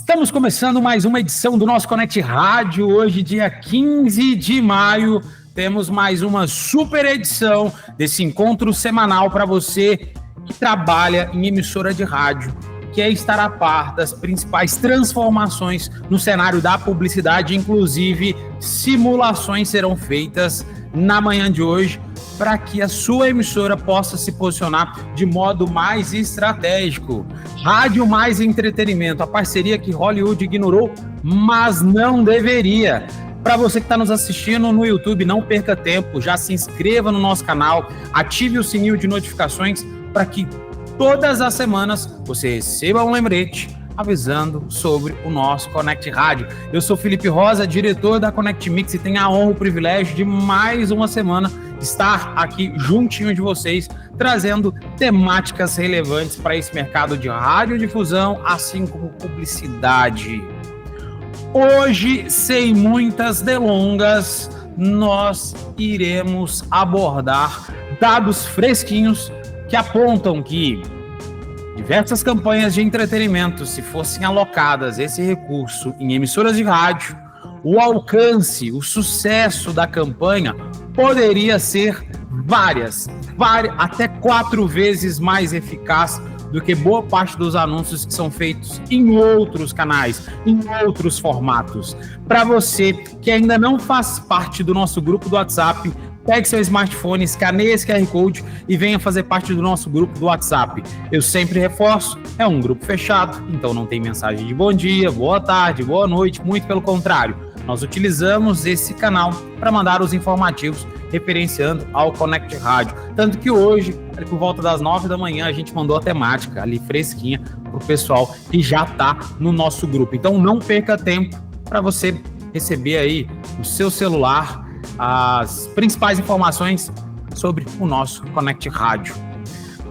Estamos começando mais uma edição do nosso Connect Rádio. Hoje, dia 15 de maio, temos mais uma super edição desse encontro semanal para você que trabalha em emissora de rádio, que é estar a par das principais transformações no cenário da publicidade. Inclusive, simulações serão feitas na manhã de hoje para que a sua emissora possa se posicionar de modo mais estratégico. Rádio mais entretenimento, a parceria que Hollywood ignorou, mas não deveria. Para você que está nos assistindo no YouTube, não perca tempo, já se inscreva no nosso canal, ative o sininho de notificações para que todas as semanas você receba um lembrete avisando sobre o nosso Connect Rádio. Eu sou Felipe Rosa, diretor da Connect Mix, e tenho a honra e o privilégio de mais uma semana estar aqui juntinho de vocês, trazendo temáticas relevantes para esse mercado de radiodifusão, assim como publicidade. Hoje, sem muitas delongas, nós iremos abordar dados fresquinhos que apontam que diversas campanhas de entretenimento, se fossem alocadas esse recurso em emissoras de rádio, o alcance, o sucesso da campanha poderia ser até 4 vezes mais eficaz do que boa parte dos anúncios que são feitos em outros canais, em outros formatos. Para você que ainda não faz parte do nosso grupo do WhatsApp, pegue seu smartphone, escaneie esse QR Code e venha fazer parte do nosso grupo do WhatsApp. Eu sempre reforço, é um grupo fechado, então não tem mensagem de bom dia, boa tarde, boa noite, muito pelo contrário. Nós utilizamos esse canal para mandar os informativos referenciando ao Connect Rádio. Tanto que hoje, ali por volta das 9 da manhã, a gente mandou a temática ali fresquinha para o pessoal que já está no nosso grupo. Então não perca tempo para você receber aí no seu celular as principais informações sobre o nosso Connect Rádio.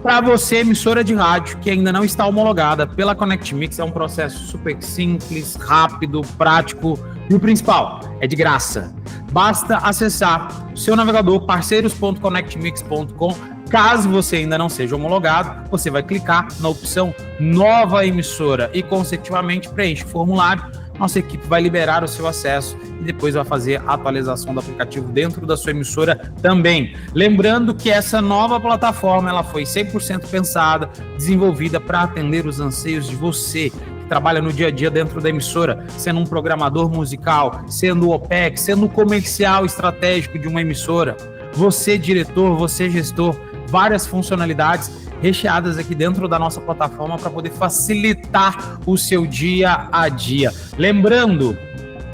Para você, emissora de rádio, que ainda não está homologada pela Connect Mix, é um processo super simples, rápido, prático e o principal, é de graça. Basta acessar o seu navegador parceiros.connectmix.com. Caso você ainda não seja homologado, você vai clicar na opção Nova Emissora e, consecutivamente, preenche o formulário. Nossa equipe vai liberar o seu acesso e depois vai fazer a atualização do aplicativo dentro da sua emissora também. Lembrando que essa nova plataforma ela foi 100% pensada, desenvolvida para atender os anseios de você que trabalha no dia a dia dentro da emissora, sendo um programador musical, sendo o OPEX, sendo o comercial estratégico de uma emissora. Você, diretor, você, gestor, várias funcionalidades recheadas aqui dentro da nossa plataforma para poder facilitar o seu dia a dia. Lembrando,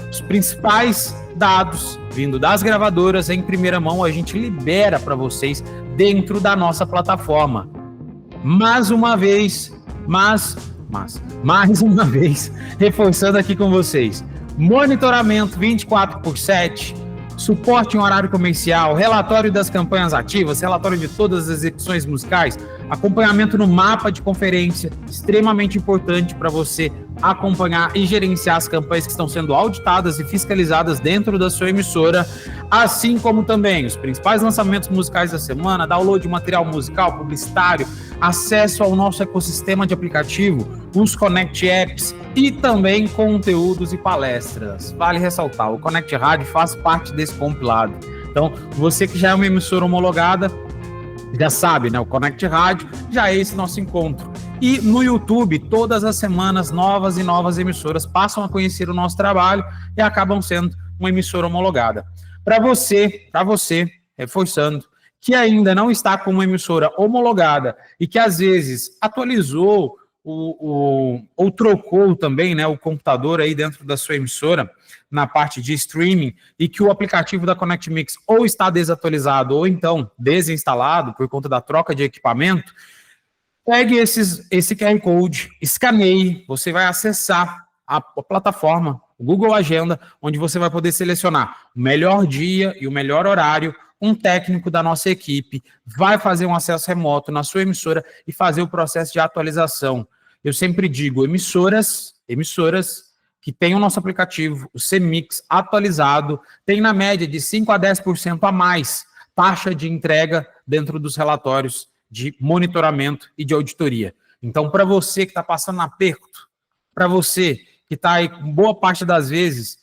os principais dados vindo das gravadoras em primeira mão a gente libera para vocês dentro da nossa plataforma. Mais uma vez, reforçando aqui com vocês, monitoramento 24/7, suporte em horário comercial, relatório das campanhas ativas, relatório de todas as execuções musicais, acompanhamento no mapa de conferência, extremamente importante para você acompanhar e gerenciar as campanhas que estão sendo auditadas e fiscalizadas dentro da sua emissora, assim como também os principais lançamentos musicais da semana, download de material musical, publicitário, acesso ao nosso ecossistema de aplicativo, os Connect Apps e também conteúdos e palestras. Vale ressaltar, o Connect Rádio faz parte desse compilado. Então, você que já é uma emissora homologada, já sabe, né? O Connect Rádio já é esse nosso encontro. E no YouTube, todas as semanas, novas e novas emissoras passam a conhecer o nosso trabalho e acabam sendo uma emissora homologada. Para você, reforçando, que ainda não está com uma emissora homologada e que às vezes atualizou ou trocou também, né, o computador aí dentro da sua emissora na parte de streaming e que o aplicativo da Connect Mix ou está desatualizado ou então desinstalado por conta da troca de equipamento, pegue esse QR Code, escaneie, você vai acessar a plataforma, o Google Agenda, onde você vai poder selecionar o melhor dia e o melhor horário. Um técnico da nossa equipe vai fazer um acesso remoto na sua emissora e fazer o processo de atualização. Eu sempre digo, emissoras que têm o nosso aplicativo, o CMix atualizado, tem na média de 5 a 10% a mais taxa de entrega dentro dos relatórios de monitoramento e de auditoria. Então, para você que está passando aperto, para você que está aí, boa parte das vezes,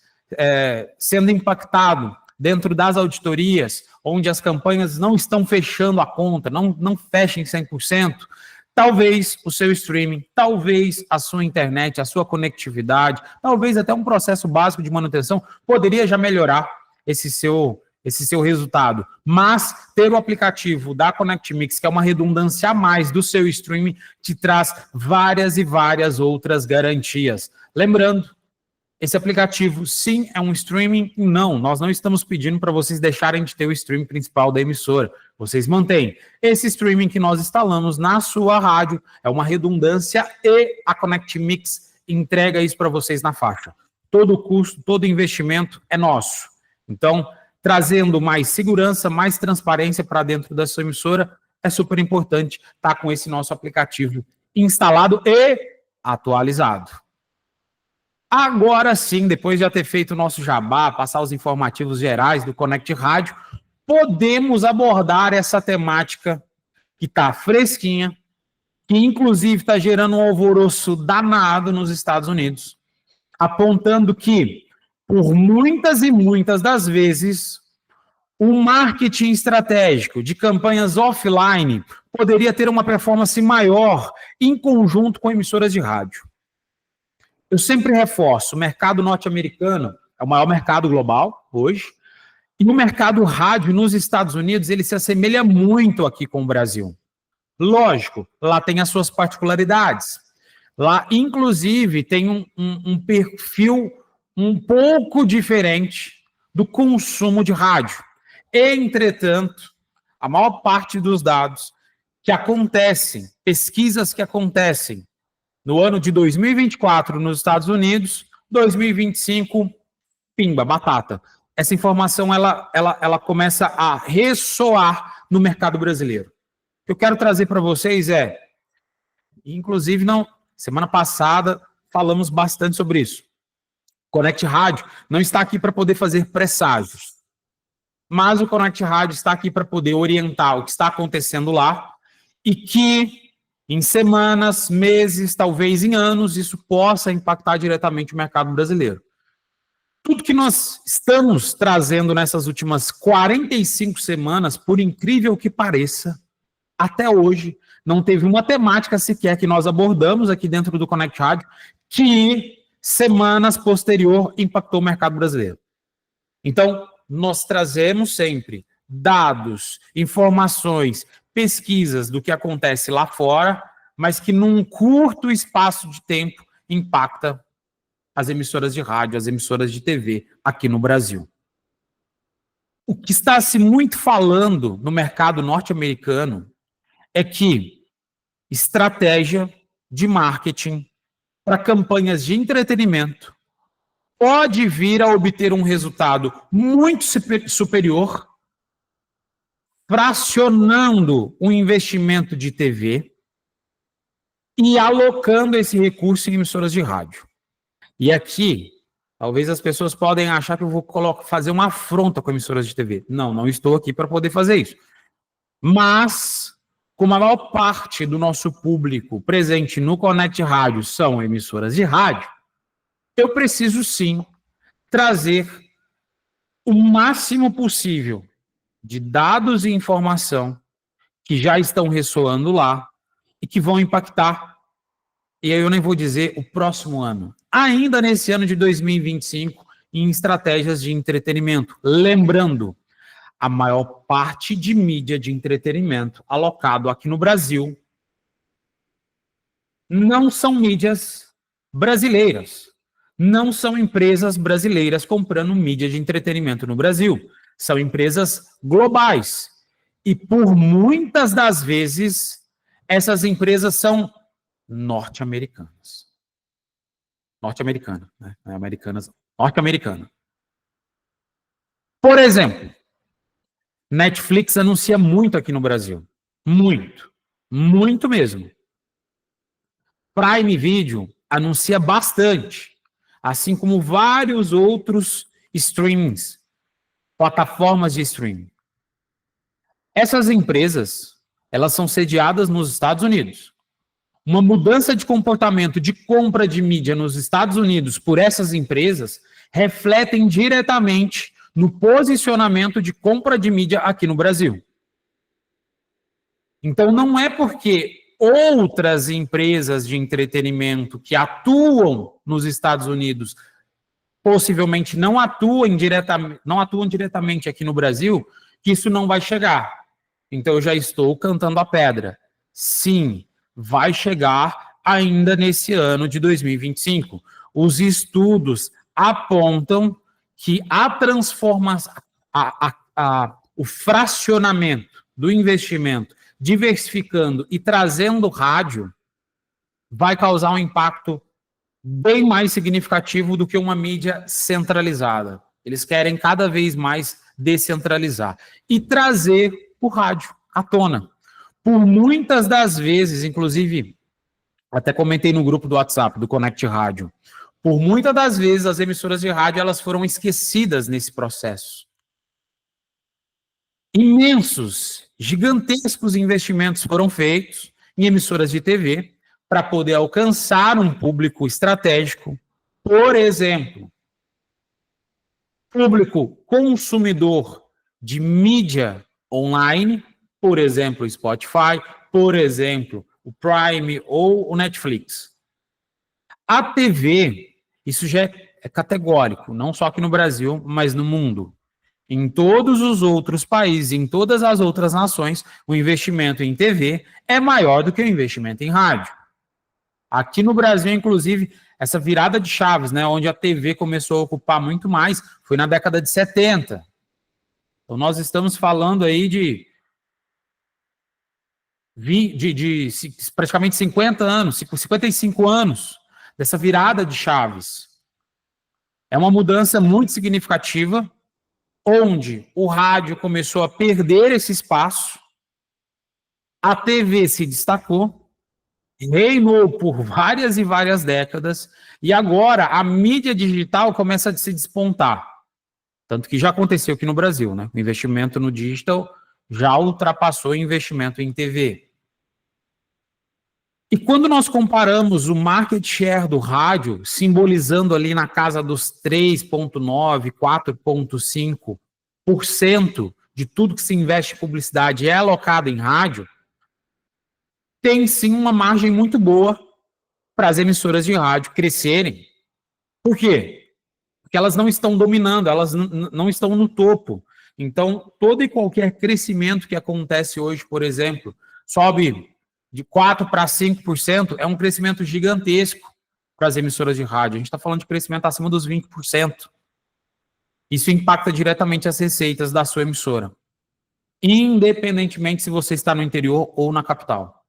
sendo impactado dentro das auditorias, onde as campanhas não estão fechando a conta, não fechem 100%, talvez o seu streaming, talvez a sua internet, a sua conectividade, talvez até um processo básico de manutenção poderia já melhorar esse seu resultado. Mas ter o aplicativo da ConnectMix, que é uma redundância a mais do seu streaming, te traz várias e várias outras garantias. Lembrando, esse aplicativo, sim, é um streaming? Não, nós não estamos pedindo para vocês deixarem de ter o streaming principal da emissora. Vocês mantêm. Esse streaming que nós instalamos na sua rádio é uma redundância e a ConnectMix entrega isso para vocês na faixa. Todo custo, todo investimento é nosso. Então, trazendo mais segurança, mais transparência para dentro da sua emissora, é super importante estar com esse nosso aplicativo instalado e atualizado. Agora sim, depois de já ter feito o nosso jabá, passar os informativos gerais do Connect Rádio, podemos abordar essa temática que está fresquinha, que inclusive está gerando um alvoroço danado nos Estados Unidos, apontando que, por muitas e muitas das vezes, o marketing estratégico de campanhas offline poderia ter uma performance maior em conjunto com emissoras de rádio. Eu sempre reforço, o mercado norte-americano é o maior mercado global hoje, e o mercado rádio nos Estados Unidos, ele se assemelha muito aqui com o Brasil. Lógico, lá tem as suas particularidades. Lá, inclusive, tem um perfil um pouco diferente do consumo de rádio. Entretanto, a maior parte dos dados que acontecem, pesquisas que acontecem no ano de 2024 nos Estados Unidos, 2025, pimba, batata. Essa informação ela começa a ressoar no mercado brasileiro. O que eu quero trazer para vocês inclusive, semana passada falamos bastante sobre isso. Connect Rádio não está aqui para poder fazer presságios, mas o Connect Rádio está aqui para poder orientar o que está acontecendo lá e que em semanas, meses, talvez em anos, isso possa impactar diretamente o mercado brasileiro. Tudo que nós estamos trazendo nessas últimas 45 semanas, por incrível que pareça, até hoje, não teve uma temática sequer que nós abordamos aqui dentro do Connect Rádio que, semanas posterior, impactou o mercado brasileiro. Então, nós trazemos sempre dados, informações, pesquisas do que acontece lá fora, mas que num curto espaço de tempo impacta as emissoras de rádio, as emissoras de TV aqui no Brasil. O que está se muito falando no mercado norte-americano é que estratégia de marketing para campanhas de entretenimento pode vir a obter um resultado muito superior, fracionando o investimento de TV e alocando esse recurso em emissoras de rádio. E aqui, talvez as pessoas podem achar que eu vou fazer uma afronta com emissoras de TV. Não estou aqui para poder fazer isso. Mas, como a maior parte do nosso público presente no Connect Rádio são emissoras de rádio, eu preciso sim trazer o máximo possível de dados e informação que já estão ressoando lá e que vão impactar, e aí eu nem vou dizer o próximo ano, ainda nesse ano de 2025, em estratégias de entretenimento. Lembrando, a maior parte de mídia de entretenimento alocado aqui no Brasil não são mídias brasileiras. Não são empresas brasileiras comprando mídia de entretenimento no Brasil. São empresas globais. E por muitas das vezes, essas empresas são norte-americanas. Norte-americana, né? Não é americanas, norte-americana. Por exemplo, Netflix anuncia muito aqui no Brasil. Muito. Muito mesmo. Prime Video anuncia bastante. Assim como vários outros streamings, plataformas de streaming. Essas empresas, elas são sediadas nos Estados Unidos. uma mudança de comportamento de compra de mídia nos Estados Unidos por essas empresas refletem diretamente no posicionamento de compra de mídia aqui no Brasil. Então, não é porque outras empresas de entretenimento que atuam nos Estados Unidos possivelmente não atuam diretamente aqui no Brasil, que isso não vai chegar. Então, eu já estou cantando a pedra. Sim, vai chegar ainda nesse ano de 2025. Os estudos apontam que a transformação, o fracionamento do investimento, diversificando e trazendo rádio, vai causar um impacto bem mais significativo do que uma mídia centralizada. Eles querem cada vez mais descentralizar e trazer o rádio à tona. Por muitas das vezes, inclusive, até comentei no grupo do WhatsApp, do Connect Rádio, por muitas das vezes as emissoras de rádio elas foram esquecidas nesse processo. Imensos, gigantescos investimentos foram feitos em emissoras de TV para poder alcançar um público estratégico, por exemplo, público consumidor de mídia online, por exemplo, o Spotify, por exemplo, o Prime ou o Netflix. A TV, isso já é categórico, não só aqui no Brasil, mas no mundo. Em todos os outros países, em todas as outras nações, o investimento em TV é maior do que o investimento em rádio. Aqui no Brasil, inclusive, essa virada de chaves, né, onde a TV começou a ocupar muito mais, foi na década de 70. Então, nós estamos falando aí de praticamente 50 anos, 55 anos dessa virada de chaves. É uma mudança muito significativa, onde o rádio começou a perder esse espaço, a TV se destacou, reinou por várias e várias décadas, e agora a mídia digital começa a se despontar. Tanto que já aconteceu aqui no Brasil, né? O investimento no digital já ultrapassou o investimento em TV. E quando nós comparamos o market share do rádio, simbolizando ali na casa dos 3,9%, 4,5% de tudo que se investe em publicidade é alocado em rádio, tem sim uma margem muito boa para as emissoras de rádio crescerem. Por quê? Porque elas não estão dominando, elas não estão no topo. Então, todo e qualquer crescimento que acontece hoje, por exemplo, sobe de 4% para 5%, é um crescimento gigantesco para as emissoras de rádio. A gente está falando de crescimento acima dos 20%. Isso impacta diretamente as receitas da sua emissora, independentemente se você está no interior ou na capital.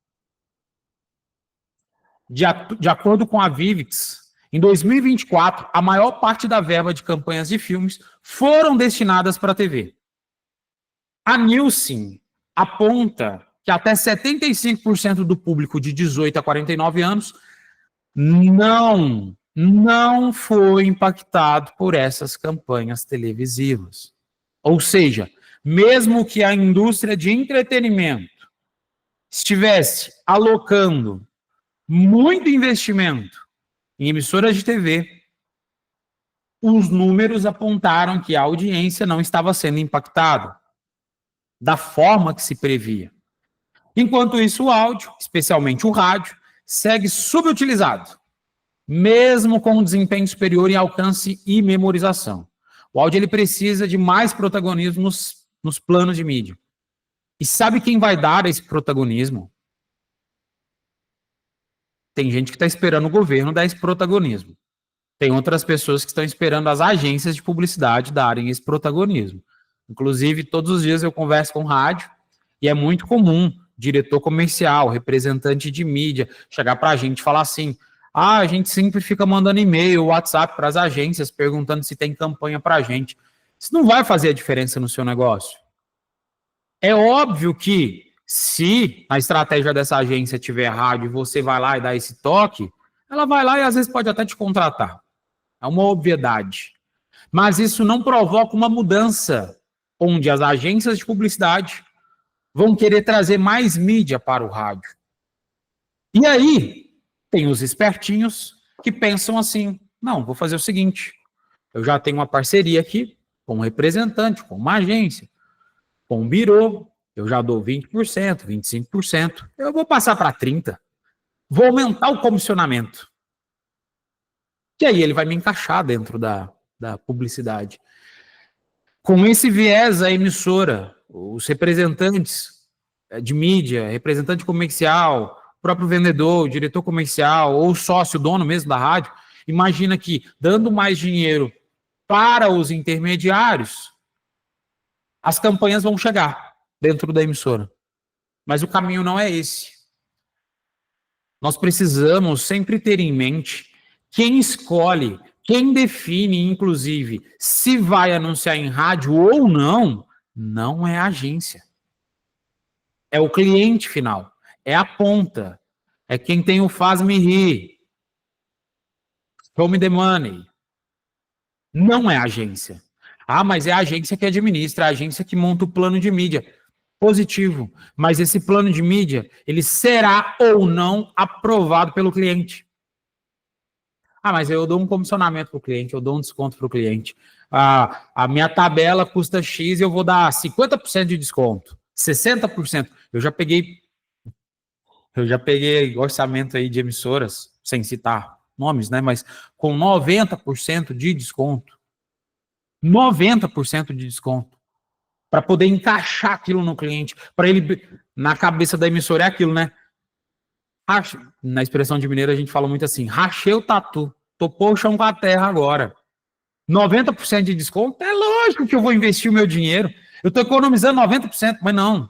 De acordo com a Vivix, em 2024, a maior parte da verba de campanhas de filmes foram destinadas para a TV. A Nielsen aponta que até 75% do público de 18 a 49 anos não foi impactado por essas campanhas televisivas. Ou seja, mesmo que a indústria de entretenimento estivesse alocando muito investimento em emissoras de TV, os números apontaram que a audiência não estava sendo impactada da forma que se previa. Enquanto isso, o áudio, especialmente o rádio, segue subutilizado, mesmo com um desempenho superior em alcance e memorização. O áudio ele precisa de mais protagonismo nos planos de mídia. E sabe quem vai dar esse protagonismo? Tem gente que está esperando o governo dar esse protagonismo. Tem outras pessoas que estão esperando as agências de publicidade darem esse protagonismo. Inclusive, todos os dias eu converso com rádio e é muito comum diretor comercial, representante de mídia, chegar para a gente e falar assim, a gente sempre fica mandando e-mail, WhatsApp para as agências, perguntando se tem campanha para a gente. Isso não vai fazer a diferença no seu negócio. É óbvio que se a estratégia dessa agência tiver rádio e você vai lá e dá esse toque, ela vai lá e às vezes pode até te contratar. É uma obviedade. Mas isso não provoca uma mudança onde as agências de publicidade vão querer trazer mais mídia para o rádio. E aí, tem os espertinhos que pensam assim, não, vou fazer o seguinte, eu já tenho uma parceria aqui com um representante, com uma agência, com um birô, eu já dou 20%, 25%, eu vou passar para 30%, vou aumentar o comissionamento. E aí ele vai me encaixar dentro da publicidade. Com esse viés, a emissora, os representantes de mídia, representante comercial, próprio vendedor, o diretor comercial, ou o sócio, dono mesmo da rádio, imagina que, dando mais dinheiro para os intermediários, as campanhas vão chegar dentro da emissora. Mas o caminho não é esse. Nós precisamos sempre ter em mente quem escolhe, quem define, inclusive, se vai anunciar em rádio ou não, não é a agência. É o cliente final. É a ponta. É quem tem o faz-me rir. Show me the money. Não é a agência. Ah, mas é a agência que administra, a agência que monta o plano de mídia. Positivo. Mas esse plano de mídia, ele será ou não aprovado pelo cliente. Ah, mas eu dou um comissionamento para o cliente, eu dou um desconto para o cliente. A minha tabela custa X e eu vou dar 50% de desconto, 60%. Eu já peguei orçamento aí de emissoras, sem citar nomes, né? Mas com 90% de desconto. 90% de desconto. Para poder encaixar aquilo no cliente. Para ele, na cabeça da emissora, é aquilo, né? Na expressão de mineiro, a gente fala muito assim: rachei o tatu, topou o chão com a terra agora. 90% de desconto? É lógico que eu vou investir o meu dinheiro. Eu estou economizando 90%, mas não.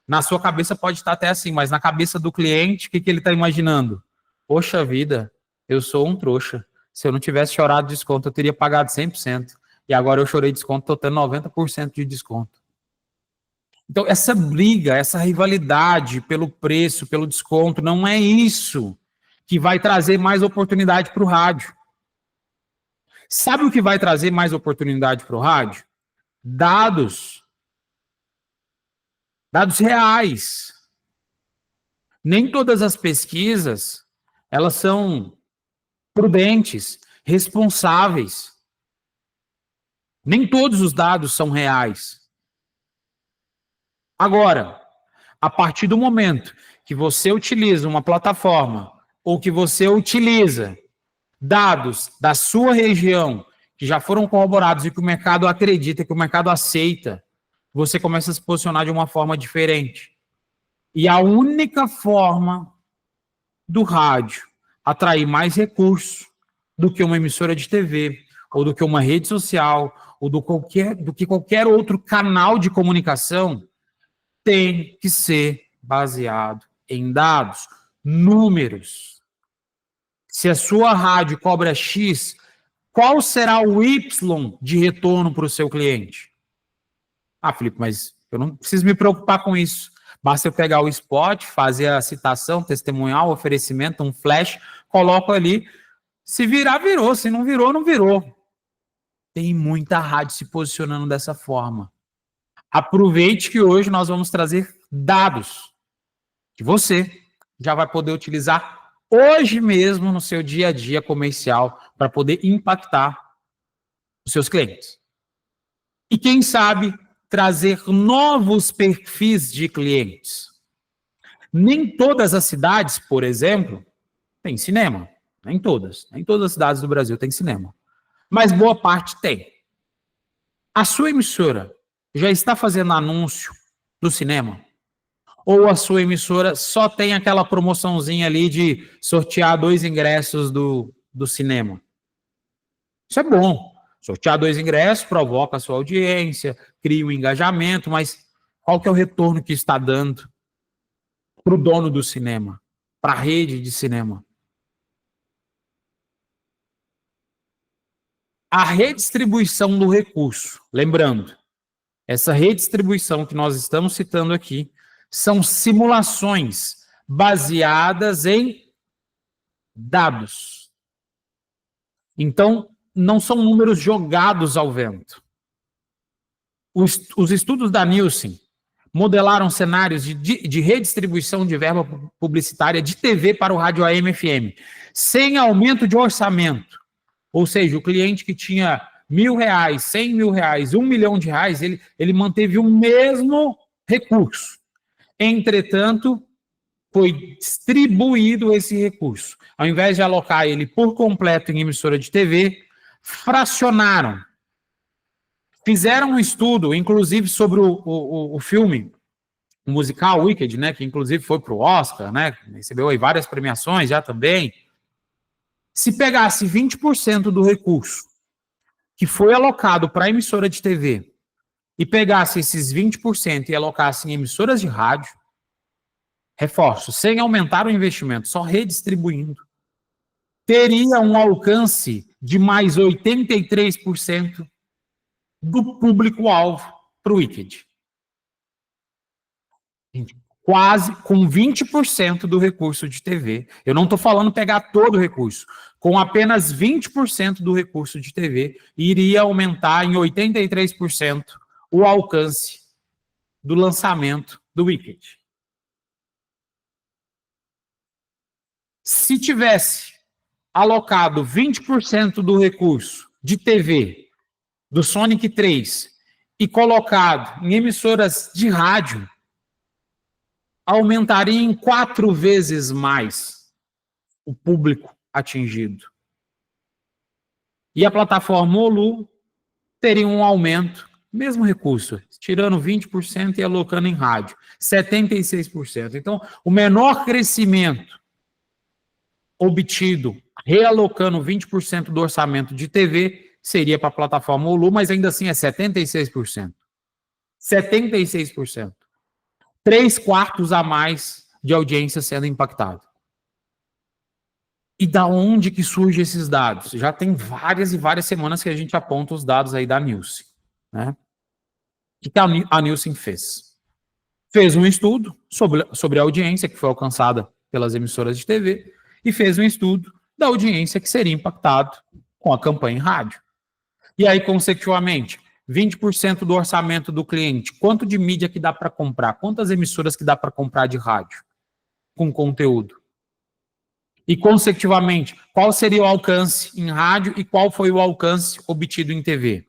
Na sua cabeça pode estar até assim, mas na cabeça do cliente, o que ele está imaginando? Poxa vida, eu sou um trouxa. Se eu não tivesse chorado desconto, eu teria pagado 100%. E agora eu chorei desconto, estou tendo 90% de desconto. Então, essa briga, essa rivalidade pelo preço, pelo desconto, não é isso que vai trazer mais oportunidade para o rádio. Sabe o que vai trazer mais oportunidade para o rádio? Dados. Dados reais. Nem todas as pesquisas, elas são prudentes, responsáveis. Nem todos os dados são reais. Agora, a partir do momento que você utiliza uma plataforma ou que você utiliza dados da sua região que já foram corroborados e que o mercado acredita, que o mercado aceita, você começa a se posicionar de uma forma diferente. E a única forma do rádio atrair mais recursos do que uma emissora de TV, ou do que uma rede social, ou do que qualquer outro canal de comunicação, tem que ser baseado em dados, números. Se a sua rádio cobra X, qual será o Y de retorno para o seu cliente? Ah, Felipe, mas eu não preciso me preocupar com isso. Basta eu pegar o spot, fazer a citação, testemunhal, oferecimento, um flash, coloco ali. Se virar, virou. Se não virou, não virou. Tem muita rádio se posicionando dessa forma. Aproveite que hoje nós vamos trazer dados que você já vai poder utilizar hoje mesmo no seu dia a dia comercial para poder impactar os seus clientes. E quem sabe trazer novos perfis de clientes. Nem todas as cidades, por exemplo, têm cinema. Nem todas. Nem todas as cidades do Brasil têm cinema. Mas boa parte tem. A sua emissora já está fazendo anúncio do cinema? Ou a sua emissora só tem aquela promoçãozinha ali de sortear 2 ingressos do cinema? Isso é bom. Sortear 2 ingressos provoca a sua audiência, cria um engajamento, mas qual que é o retorno que está dando para o dono do cinema, para a rede de cinema? A redistribuição do recurso, lembrando, essa redistribuição que nós estamos citando aqui são simulações baseadas em dados. Então, não são números jogados ao vento. Os estudos da Nielsen modelaram cenários de redistribuição de verba publicitária de TV para o rádio AM e FM, sem aumento de orçamento. Ou seja, o cliente que tinha R$1.000, R$100.000, R$1.000.000, ele manteve o mesmo recurso. Entretanto, foi distribuído esse recurso. Ao invés de alocar ele por completo em emissora de TV, fracionaram. Fizeram um estudo, inclusive, sobre o filme, o musical Wicked, né, que inclusive foi para o Oscar, né, recebeu aí várias premiações já também. Se pegasse 20% do recurso que foi alocado para a emissora de TV e pegasse esses 20% e alocasse em emissoras de rádio, reforço, sem aumentar o investimento, só redistribuindo, teria um alcance de mais 83% do público-alvo para o Wicked. Quase com 20% do recurso de TV. Eu não estou falando pegar todo o recurso. Com apenas 20% do recurso de TV, iria aumentar em 83% o alcance do lançamento do Wicked. Se tivesse alocado 20% do recurso de TV do Sonic 3 e colocado em emissoras de rádio, aumentaria em 4 vezes mais o público atingido. E a plataforma Olu teria um aumento, mesmo recurso, tirando 20% e alocando em rádio, 76%. Então, o menor crescimento obtido realocando 20% do orçamento de TV seria para a plataforma Olu, mas ainda assim é 76%. 76%. 3/4 a mais de audiência sendo impactada. E da onde que surgem esses dados? Já tem várias e várias semanas que a gente aponta os dados aí da Nielsen, né? O que a Nielsen fez? Fez um estudo sobre a audiência que foi alcançada pelas emissoras de TV e fez um estudo da audiência que seria impactado com a campanha em rádio. E aí, consecutivamente, 20% do orçamento do cliente, quanto de mídia que dá para comprar? Quantas emissoras que dá para comprar de rádio com conteúdo? E, consecutivamente, qual seria o alcance em rádio e qual foi o alcance obtido em TV?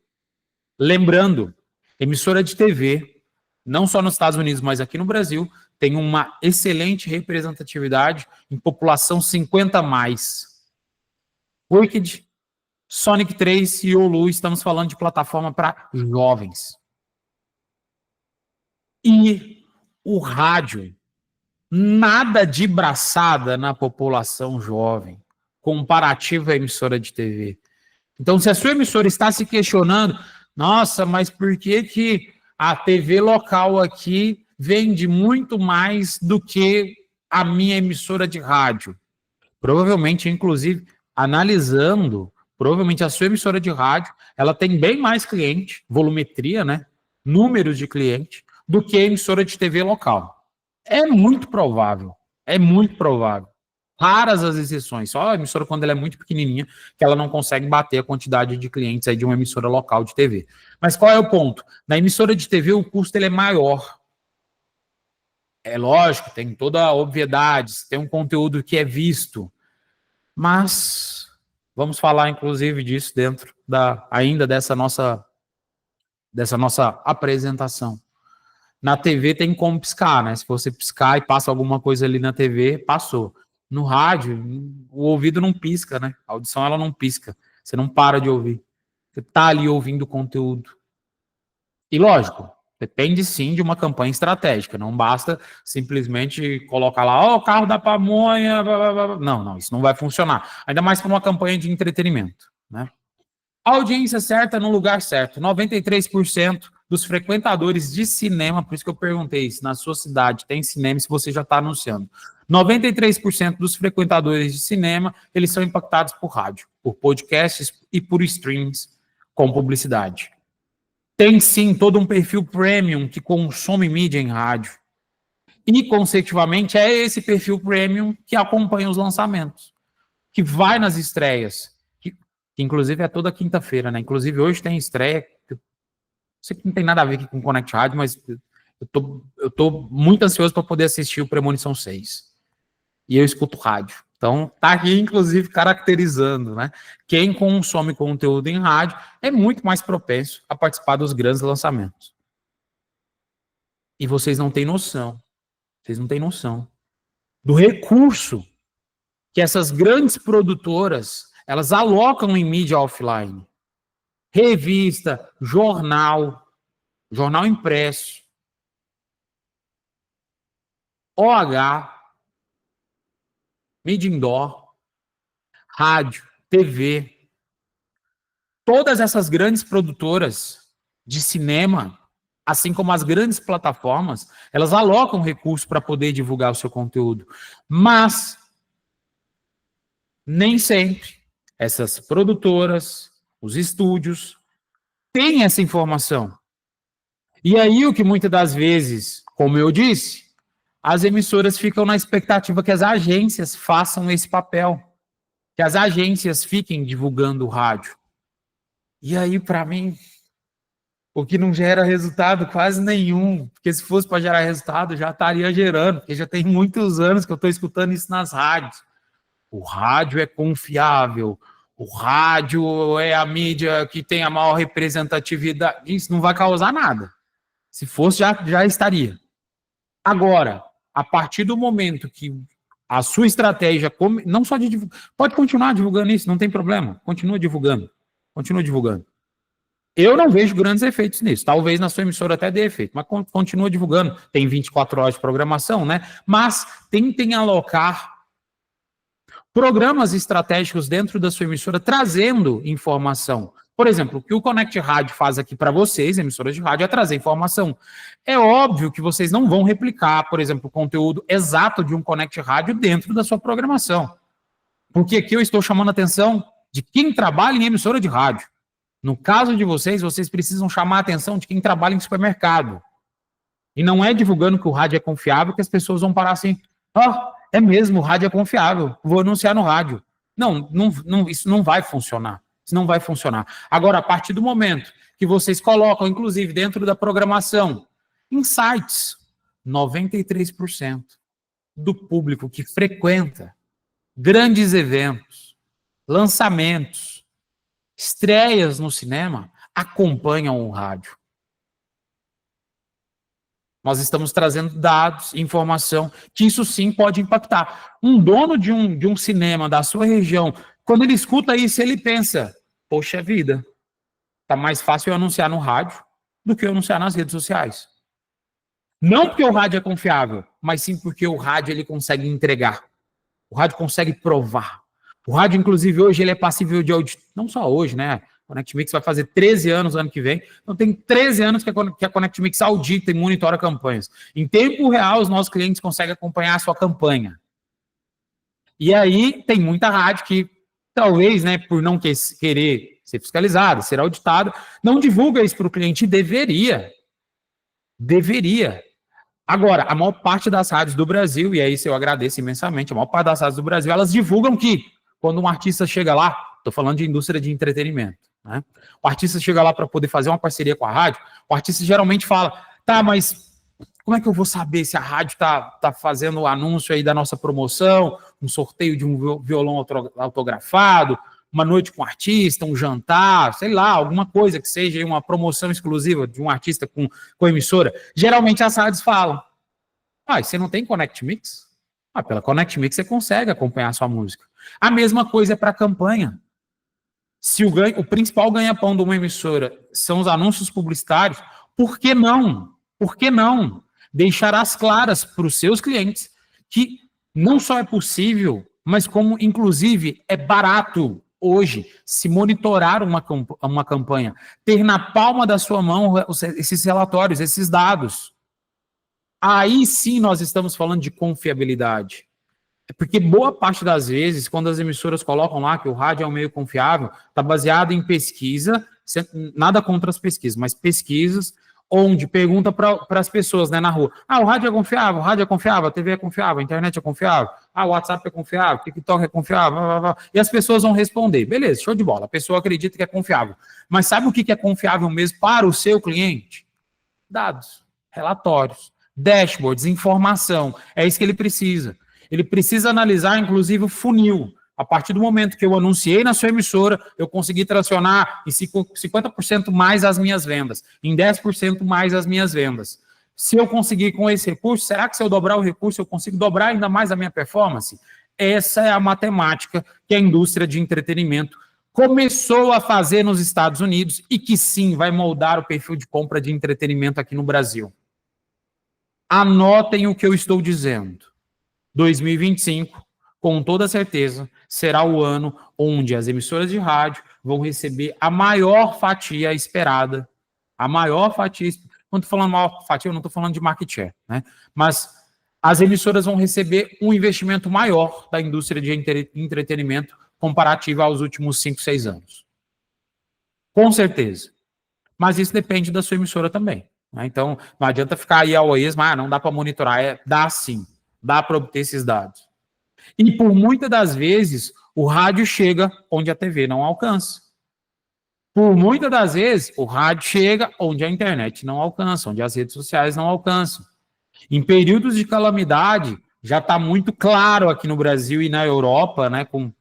Lembrando, emissora de TV, não só nos Estados Unidos, mas aqui no Brasil, tem uma excelente representatividade em população 50+. Wicked, Sonic 3 e Olu, estamos falando de plataforma para jovens. E o rádio, nada de braçada na população jovem, comparativo à emissora de TV. Então, se a sua emissora está se questionando, nossa, mas por que a TV local aqui vende muito mais do que a minha emissora de rádio? Provavelmente, inclusive, analisando, provavelmente a sua emissora de rádio, ela tem bem mais cliente, volumetria, né? Números de cliente, do que a emissora de TV local. É muito provável, é muito provável. Raras as exceções, só a emissora quando ela é muito pequenininha, que ela não consegue bater a quantidade de clientes aí de uma emissora local de TV. Mas qual é o ponto? Na emissora de TV o custo ele é maior. É lógico, tem toda a obviedade, tem um conteúdo que é visto, mas vamos falar inclusive disso dentro ainda dessa nossa apresentação. Na TV tem como piscar, né? Se você piscar e passa alguma coisa ali na TV, passou. No rádio, o ouvido não pisca, né? A audição, ela não pisca. Você não para de ouvir. Você tá ali ouvindo o conteúdo. E lógico, depende sim de uma campanha estratégica. Não basta simplesmente colocar lá, ó, o carro da pamonha, blá, blá, blá. Não, isso não vai funcionar. Ainda mais para uma campanha de entretenimento, né? A audiência certa no lugar certo. 93% dos frequentadores de cinema, por isso que eu perguntei se na sua cidade tem cinema, se você já está anunciando. 93% dos frequentadores de cinema, eles são impactados por rádio, por podcasts e por streams com publicidade. Tem sim todo um perfil premium que consome mídia em rádio. E, consecutivamente, é esse perfil premium que acompanha os lançamentos, que vai nas estreias, que inclusive é toda quinta-feira, né? Inclusive hoje tem estreia, sei que não tem nada a ver aqui com Connect Rádio, mas Eu tô muito ansioso para poder assistir o Premonição 6. E eu escuto rádio. Então, tá aqui, inclusive, caracterizando, né? Quem consome conteúdo em rádio é muito mais propenso a participar dos grandes lançamentos. E vocês não têm noção. Vocês não têm noção do recurso que essas grandes produtoras, elas alocam em mídia offline. Revista, jornal impresso, OH, mídia indoor, rádio, TV. Todas essas grandes produtoras de cinema, assim como as grandes plataformas, elas alocam recursos para poder divulgar o seu conteúdo. Mas nem sempre essas produtoras, os estúdios, têm essa informação. E aí o que muitas das vezes, como eu disse, as emissoras ficam na expectativa que as agências façam esse papel, que as agências fiquem divulgando o rádio. E aí, para mim, o que não gera resultado quase nenhum, porque se fosse para gerar resultado, já estaria gerando, porque já tem muitos anos que eu estou escutando isso nas rádios. O rádio é confiável, o rádio é a mídia que tem a maior representatividade. Isso não vai causar nada. Se fosse, já estaria. Agora, a partir do momento que a sua estratégia, não só de divulgar, pode continuar divulgando isso, não tem problema, continua divulgando. Eu não vejo grandes efeitos nisso. Talvez na sua emissora até dê efeito, mas continua divulgando. Tem 24 horas de programação, né? Mas tentem alocar programas estratégicos dentro da sua emissora trazendo informação. Por exemplo, o que o Connect Rádio faz aqui para vocês, emissoras de rádio, é trazer informação. É óbvio que vocês não vão replicar, por exemplo, o conteúdo exato de um Connect Rádio dentro da sua programação. Porque aqui eu estou chamando a atenção de quem trabalha em emissora de rádio. No caso de vocês, vocês precisam chamar a atenção de quem trabalha em supermercado. E não é divulgando que o rádio é confiável que as pessoas vão parar assim, é mesmo, o rádio é confiável, vou anunciar no rádio. Não, isso não vai funcionar. Isso não vai funcionar. Agora, a partir do momento que vocês colocam, inclusive, dentro da programação, insights, 93% do público que frequenta grandes eventos, lançamentos, estreias no cinema, acompanham o rádio. Nós estamos trazendo dados, informação, que isso sim pode impactar. Um dono de um cinema da sua região, quando ele escuta isso, ele pensa, poxa vida, tá mais fácil eu anunciar no rádio do que eu anunciar nas redes sociais. Não porque o rádio é confiável, mas sim porque o rádio ele consegue entregar. O rádio consegue provar. O rádio, inclusive, hoje ele é passível de auditoria. Não só hoje, né? A ConnectMix vai fazer 13 anos ano que vem. Então, tem 13 anos que a ConnectMix audita e monitora campanhas. Em tempo real, os nossos clientes conseguem acompanhar a sua campanha. E aí, tem muita rádio que, talvez, né, por não querer ser fiscalizada, ser auditada, não divulga isso para o cliente. Deveria. Agora, a maior parte das rádios do Brasil, e aí isso eu agradeço imensamente, a maior parte das rádios do Brasil, elas divulgam que, quando um artista chega lá, estou falando de indústria de entretenimento, né? O artista chega lá para poder fazer uma parceria com a rádio, o artista geralmente fala, tá, mas como é que eu vou saber se a rádio tá fazendo o anúncio aí da nossa promoção, um sorteio de um violão autografado, uma noite com um artista, um jantar, sei lá, alguma coisa que seja uma promoção exclusiva de um artista com emissora. Geralmente as rádios falam, você não tem ConnectMix? Pela ConnectMix você consegue acompanhar a sua música. A mesma coisa é para a campanha. Se o principal ganha-pão de uma emissora são os anúncios publicitários, por que não? Por que não deixar as claras para os seus clientes que não só é possível, mas como, inclusive, é barato hoje se monitorar uma campanha, ter na palma da sua mão esses relatórios, esses dados. Aí sim nós estamos falando de confiabilidade. Porque boa parte das vezes, quando as emissoras colocam lá que o rádio é um meio confiável, está baseado em pesquisa, nada contra as pesquisas, mas pesquisas onde pergunta para as pessoas, né, na rua, o rádio é confiável, a TV é confiável, a internet é confiável, o WhatsApp é confiável, o TikTok é confiável, blá, blá, blá. E as pessoas vão responder, beleza, show de bola, a pessoa acredita que é confiável, mas sabe o que é confiável mesmo para o seu cliente? Dados, relatórios, dashboards, informação. É isso que ele precisa. Ele precisa analisar, inclusive, o funil. A partir do momento que eu anunciei na sua emissora, eu consegui tracionar em 50% mais as minhas vendas, em 10% mais as minhas vendas. Se eu conseguir com esse recurso, será que se eu dobrar o recurso, eu consigo dobrar ainda mais a minha performance? Essa é a matemática que a indústria de entretenimento começou a fazer nos Estados Unidos e que sim vai moldar o perfil de compra de entretenimento aqui no Brasil. Anotem o que eu estou dizendo. 2025, com toda certeza, será o ano onde as emissoras de rádio vão receber a maior fatia esperada. A maior fatia. Quando estou falando maior fatia, eu não estou falando de market share, né? Mas as emissoras vão receber um investimento maior da indústria de entretenimento comparativo aos últimos 5, 6 anos. Com certeza. Mas isso depende da sua emissora também, né? Então, não adianta ficar aí ao esmo, não dá para monitorar. Dá sim, dá para obter esses dados. E por muitas das vezes, o rádio chega onde a TV não alcança. Por muitas das vezes, o rádio chega onde a internet não alcança, onde as redes sociais não alcançam. Em períodos de calamidade, já está muito claro aqui no Brasil e na Europa, né, com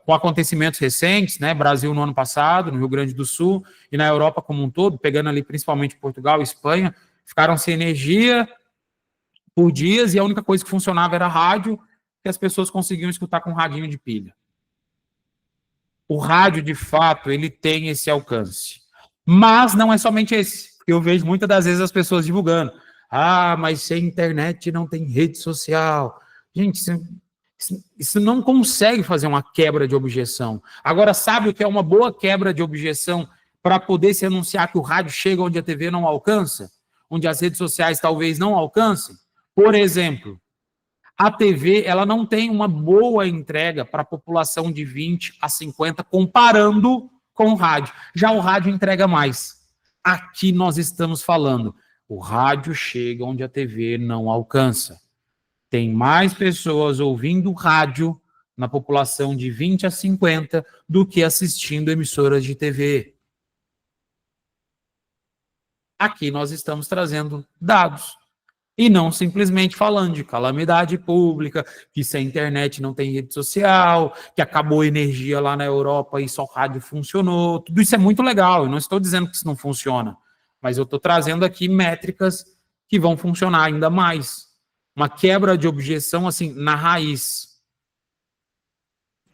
acontecimentos recentes, né, Brasil no ano passado, no Rio Grande do Sul, e na Europa como um todo, pegando ali principalmente Portugal e Espanha, ficaram sem energia por dias e a única coisa que funcionava era a rádio, que as pessoas conseguiam escutar com um radinho de pilha. O rádio, de fato, ele tem esse alcance. Mas não é somente esse. Eu vejo muitas das vezes as pessoas divulgando. Mas sem internet não tem rede social. Gente, isso não consegue fazer uma quebra de objeção. Agora, sabe o que é uma boa quebra de objeção para poder se anunciar que o rádio chega onde a TV não alcança? Onde as redes sociais talvez não alcancem? Por exemplo, a TV ela não tem uma boa entrega para a população de 20 a 50, comparando com o rádio. Já o rádio entrega mais. Aqui nós estamos falando, o rádio chega onde a TV não alcança. Tem mais pessoas ouvindo rádio na população de 20 a 50 do que assistindo emissoras de TV. Aqui nós estamos trazendo dados. E não simplesmente falando de calamidade pública, que sem internet não tem rede social, que acabou a energia lá na Europa e só o rádio funcionou. Tudo isso é muito legal, eu não estou dizendo que isso não funciona, mas eu estou trazendo aqui métricas que vão funcionar ainda mais. Uma quebra de objeção, assim, na raiz.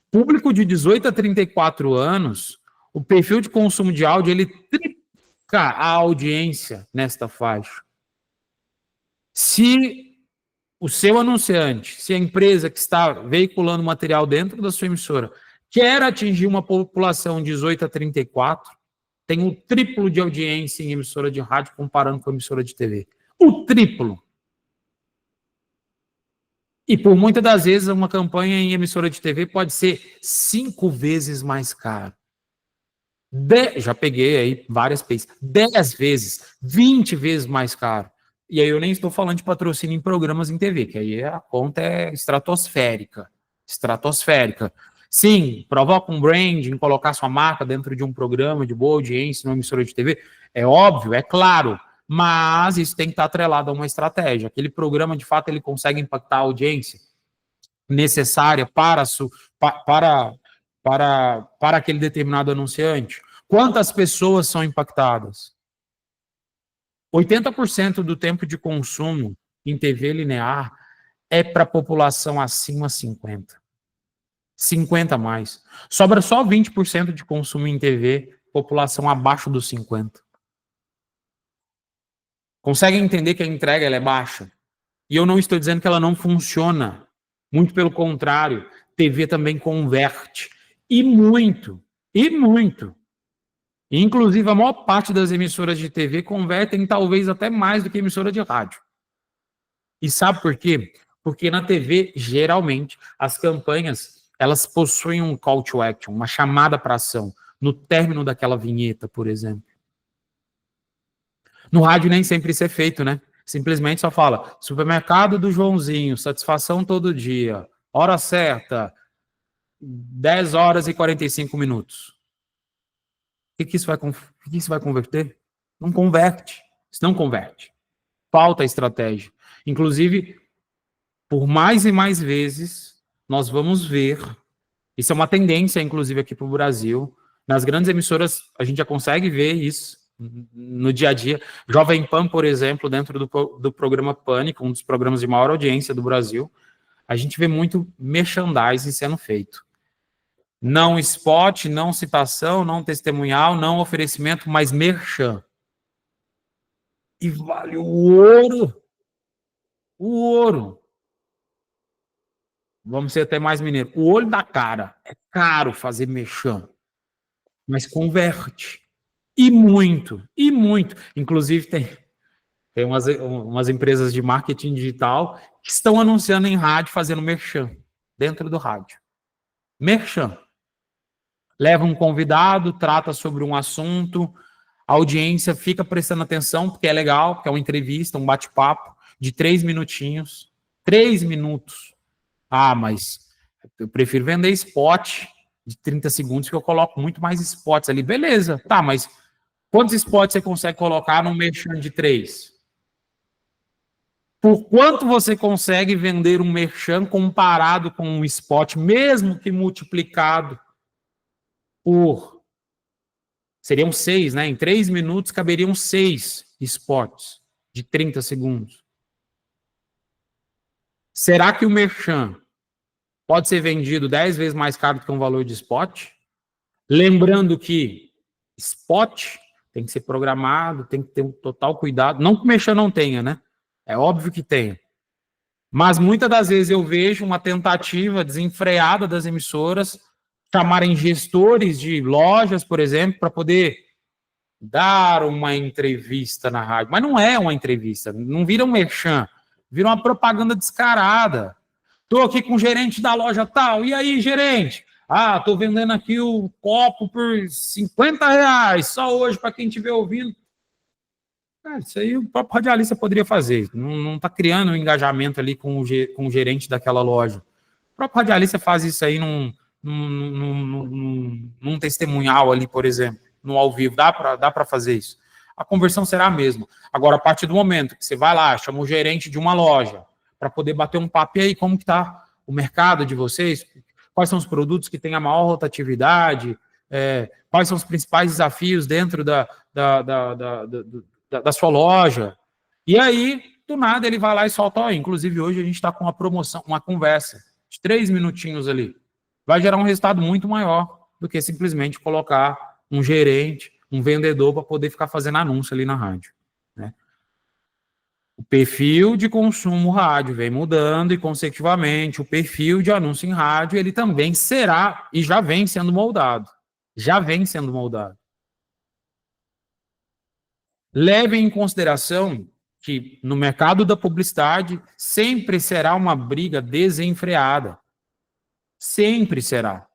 Público de 18 a 34 anos, o perfil de consumo de áudio, ele triplica a audiência nesta faixa. Se o seu anunciante, se a empresa que está veiculando material dentro da sua emissora quer atingir uma população de 18 a 34, tem o triplo de audiência em emissora de rádio comparando com a emissora de TV. O triplo. E por muitas das vezes uma campanha em emissora de TV pode ser 5 vezes mais cara. Já peguei aí várias vezes. 10 vezes, 20 vezes mais caro. E aí eu nem estou falando de patrocínio em programas em TV, que aí a conta é estratosférica. Estratosférica. Sim, provoca um branding, colocar sua marca dentro de um programa de boa audiência, numa emissora de TV. É óbvio, é claro, mas isso tem que estar atrelado a uma estratégia. Aquele programa, de fato, ele consegue impactar a audiência necessária para aquele determinado anunciante. Quantas pessoas são impactadas? 80% do tempo de consumo em TV linear é para a população acima de 50. 50 a mais. Sobra só 20% de consumo em TV, população abaixo dos 50. Conseguem entender que a entrega ela é baixa? E eu não estou dizendo que ela não funciona. Muito pelo contrário, TV também converte. E muito. E muito. Inclusive, a maior parte das emissoras de TV convertem talvez até mais do que emissora de rádio. E sabe por quê? Porque na TV, geralmente, as campanhas, elas possuem um call to action, uma chamada para ação, no término daquela vinheta, por exemplo. No rádio nem sempre isso é feito, né? Simplesmente só fala, supermercado do Joãozinho, satisfação todo dia, hora certa, 10 horas e 45 minutos. O que isso vai converter? Não converte. Isso não converte. Falta estratégia. Inclusive, por mais e mais vezes, nós vamos ver, isso é uma tendência, inclusive, aqui para o Brasil, nas grandes emissoras, a gente já consegue ver isso no dia a dia. Jovem Pan, por exemplo, dentro do programa Pânico, um dos programas de maior audiência do Brasil, a gente vê muito merchandising sendo feito. Não spot, não citação, não testemunhal, não oferecimento, mas merchan. E vale o ouro. O ouro. Vamos ser até mais mineiro. O olho da cara. É caro fazer merchan, mas converte. E muito, e muito. Inclusive, tem umas empresas de marketing digital que estão anunciando em rádio, fazendo merchan, dentro do rádio. Merchan. Leva um convidado, trata sobre um assunto, a audiência fica prestando atenção, porque é legal, porque é uma entrevista, um bate-papo de 3 minutinhos. 3 minutos. Ah, mas eu prefiro vender spot de 30 segundos, que eu coloco muito mais spots ali. Beleza, tá, mas quantos spots você consegue colocar num merchan de 3? Por quanto você consegue vender um merchan comparado com um spot, mesmo que multiplicado por... Seriam 6, né? Em 3 minutos caberiam 6 spots de 30 segundos. Será que o merchan pode ser vendido 10 vezes mais caro do que um valor de spot? Lembrando que spot tem que ser programado, tem que ter um total cuidado. Não que o merchan não tenha, né? É óbvio que tem. Mas muitas das vezes eu vejo uma tentativa desenfreada das emissoras chamarem gestores de lojas, por exemplo, para poder dar uma entrevista na rádio. Mas não é uma entrevista, não vira um merchan, vira uma propaganda descarada. Estou aqui com o gerente da loja tal. E aí, gerente? Ah, estou vendendo aqui o copo por R$50, só hoje para quem estiver ouvindo. Cara, isso aí o próprio radialista poderia fazer. Não está criando um engajamento ali com o gerente daquela loja. O próprio radialista faz isso aí num testemunhal ali, por exemplo, no ao vivo. Dá para fazer isso. A conversão será a mesma. Agora, a partir do momento que você vai lá, chama o gerente de uma loja para poder bater um papo, e aí, como que está o mercado de vocês? Quais são os produtos que têm a maior rotatividade? Quais são os principais desafios dentro da sua loja? E aí, do nada, ele vai lá e solta, ó, inclusive hoje a gente está com uma promoção, uma conversa de 3 minutinhos ali. Vai gerar um resultado muito maior do que simplesmente colocar um gerente, um vendedor para poder ficar fazendo anúncio ali na rádio, né? O perfil de consumo rádio vem mudando e, consecutivamente, o perfil de anúncio em rádio, ele também será e já vem sendo moldado. Já vem sendo moldado. Levem em consideração que no mercado da publicidade sempre será uma briga desenfreada. Sempre será.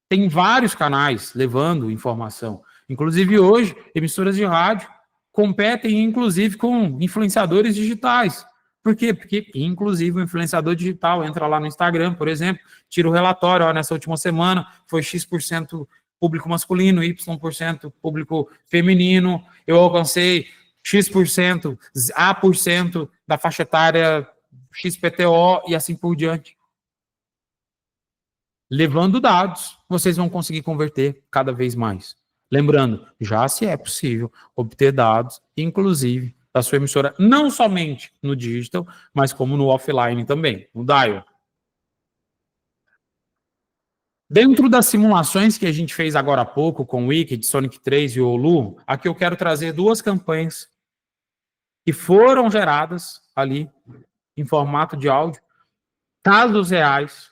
Tem vários canais levando informação. Inclusive hoje, emissoras de rádio competem, inclusive, com influenciadores digitais. Por quê? Porque, inclusive, o influenciador digital entra lá no Instagram, por exemplo, tira o relatório, ó, nessa última semana foi X% público masculino, Y% público feminino, eu alcancei X%, A% da faixa etária XPTO e assim por diante. Levando dados, vocês vão conseguir converter cada vez mais. Lembrando, já se é possível obter dados, inclusive, da sua emissora, não somente no digital, mas como no offline também, no dial. Dentro das simulações que a gente fez agora há pouco com o Wicked, Sonic 3 e o Olu, aqui eu quero trazer 2 campanhas que foram geradas ali em formato de áudio, casos reais,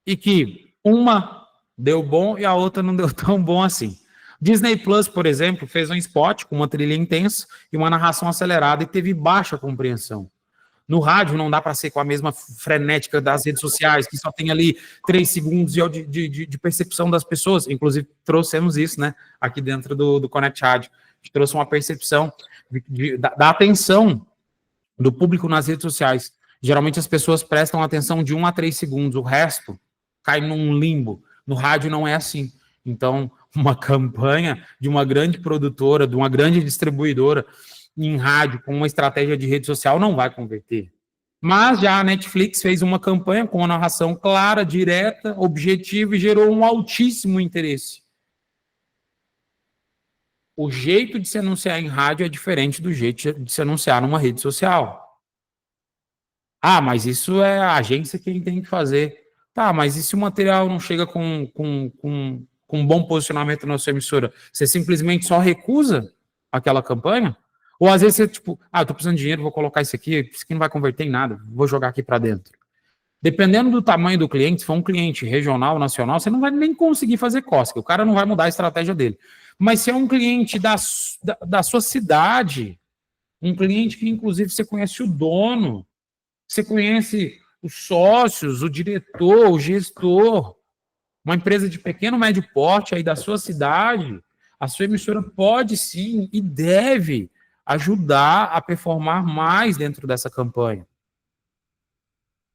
e que uma deu bom e a outra não deu tão bom assim. Disney Plus, por exemplo, fez um spot com uma trilha intensa e uma narração acelerada e teve baixa compreensão. No rádio não dá para ser com a mesma frenética das redes sociais, que só tem ali 3 segundos de percepção das pessoas. Inclusive, trouxemos isso, né, aqui dentro do Connect Rádio. A gente trouxe uma percepção da atenção do público nas redes sociais. Geralmente as pessoas prestam atenção de 1 a 3 segundos, o resto cai num limbo. No rádio não é assim. Então, uma campanha de uma grande produtora, de uma grande distribuidora, em rádio com uma estratégia de rede social não vai converter. Mas já a Netflix fez uma campanha com uma narração clara, direta, objetiva e gerou um altíssimo interesse. O jeito de se anunciar em rádio é diferente do jeito de se anunciar numa rede social. Ah, mas isso é a agência quem tem que fazer. Tá, mas e se o material não chega com um bom posicionamento na sua emissora? Você simplesmente só recusa aquela campanha? Ou às vezes você, tipo, eu tô precisando de dinheiro, vou colocar isso aqui não vai converter em nada, vou jogar aqui para dentro. Dependendo do tamanho do cliente, se for um cliente regional, nacional, você não vai nem conseguir fazer cócega, o cara não vai mudar a estratégia dele. Mas se é um cliente da sua cidade, um cliente que inclusive você conhece o dono, você conhece os sócios, o diretor, o gestor, uma empresa de pequeno, médio porte aí da sua cidade, a sua emissora pode sim e deve ajudar a performar mais dentro dessa campanha.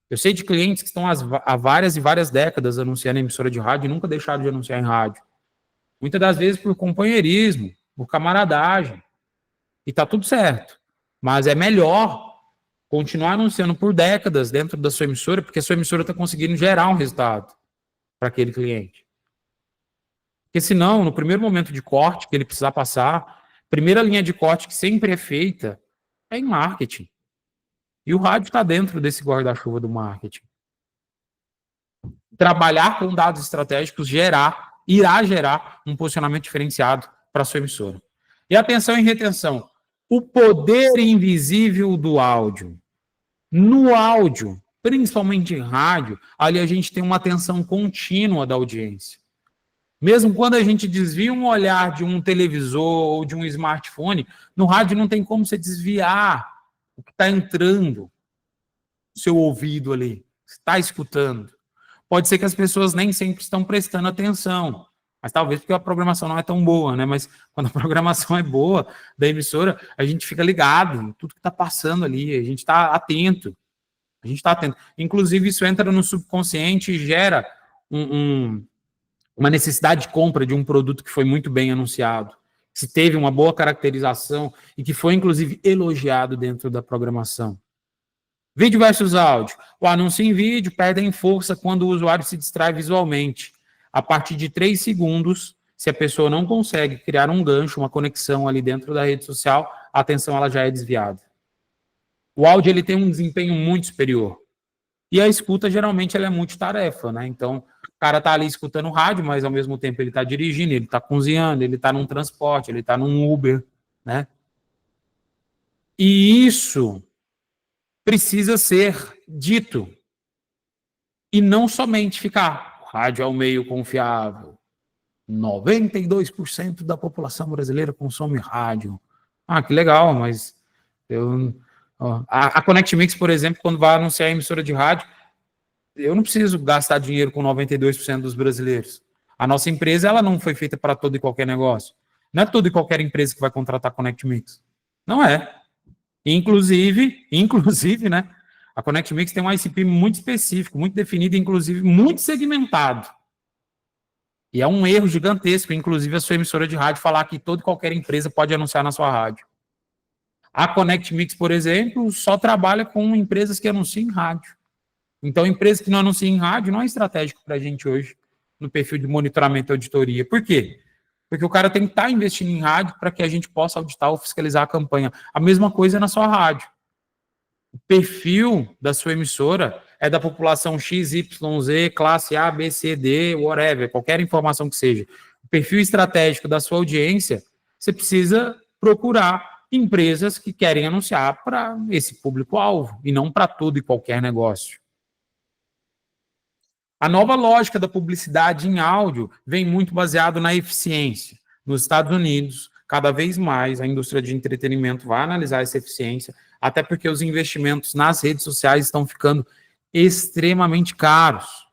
Eu sei de clientes que estão há várias e várias décadas anunciando em emissora de rádio e nunca deixaram de anunciar em rádio. Muitas das vezes por companheirismo, por camaradagem. E está tudo certo. Mas é melhor continuar anunciando por décadas dentro da sua emissora, porque a sua emissora está conseguindo gerar um resultado para aquele cliente. Porque senão, no primeiro momento de corte que ele precisar passar, primeira linha de corte que sempre é feita é em marketing. E o rádio está dentro desse guarda-chuva do marketing. Trabalhar com dados estratégicos irá gerar um posicionamento diferenciado para a sua emissora. E atenção em retenção. O poder invisível do áudio. No áudio, principalmente em rádio, ali a gente tem uma atenção contínua da audiência. Mesmo quando a gente desvia um olhar de um televisor ou de um smartphone, no rádio não tem como você desviar o que está entrando no seu ouvido ali, está escutando. Pode ser que as pessoas nem sempre estão prestando atenção, mas talvez porque a programação não é tão boa, né? Mas quando a programação é boa da emissora, a gente fica ligado em tudo que está passando ali, a gente está atento. A gente está atento. Inclusive, isso entra no subconsciente e gera uma necessidade de compra de um produto que foi muito bem anunciado, que teve uma boa caracterização e que foi, inclusive, elogiado dentro da programação. Vídeo versus áudio. O anúncio em vídeo perde em força quando o usuário se distrai visualmente. A partir de 3 segundos, se a pessoa não consegue criar um gancho, uma conexão ali dentro da rede social, a atenção ela já é desviada. O áudio ele tem um desempenho muito superior. E a escuta, geralmente, ela é multitarefa, né? Então, o cara tá ali escutando rádio, mas ao mesmo tempo ele tá dirigindo, ele tá cozinhando, ele tá num transporte, ele tá num Uber, né? E isso precisa ser dito. E não somente ficar, rádio é o meio confiável. 92% da população brasileira consome rádio. Ah, que legal, mas a Connect Mix, por exemplo, quando vai anunciar a emissora de rádio, eu não preciso gastar dinheiro com 92% dos brasileiros. A nossa empresa, ela não foi feita para todo e qualquer negócio. Não é toda e qualquer empresa que vai contratar a Connect Mix. Não é. Inclusive, né? A Connect Mix tem um ICP muito específico, muito definido, inclusive muito segmentado. E é um erro gigantesco, inclusive, a sua emissora de rádio falar que toda e qualquer empresa pode anunciar na sua rádio. A Connect Mix, por exemplo, só trabalha com empresas que anunciam em rádio. Então, empresa que não anuncia em rádio não é estratégico para a gente hoje no perfil de monitoramento e auditoria. Por quê? Porque o cara tem que estar investindo em rádio para que a gente possa auditar ou fiscalizar a campanha. A mesma coisa na sua rádio. O perfil da sua emissora é da população X, Y, Z, classe A, B, C, D, whatever, qualquer informação que seja. O perfil estratégico da sua audiência, você precisa procurar empresas que querem anunciar para esse público-alvo e não para todo e qualquer negócio. A nova lógica da publicidade em áudio vem muito baseado na eficiência. Nos Estados Unidos, cada vez mais a indústria de entretenimento vai analisar essa eficiência, até porque os investimentos nas redes sociais estão ficando extremamente caros.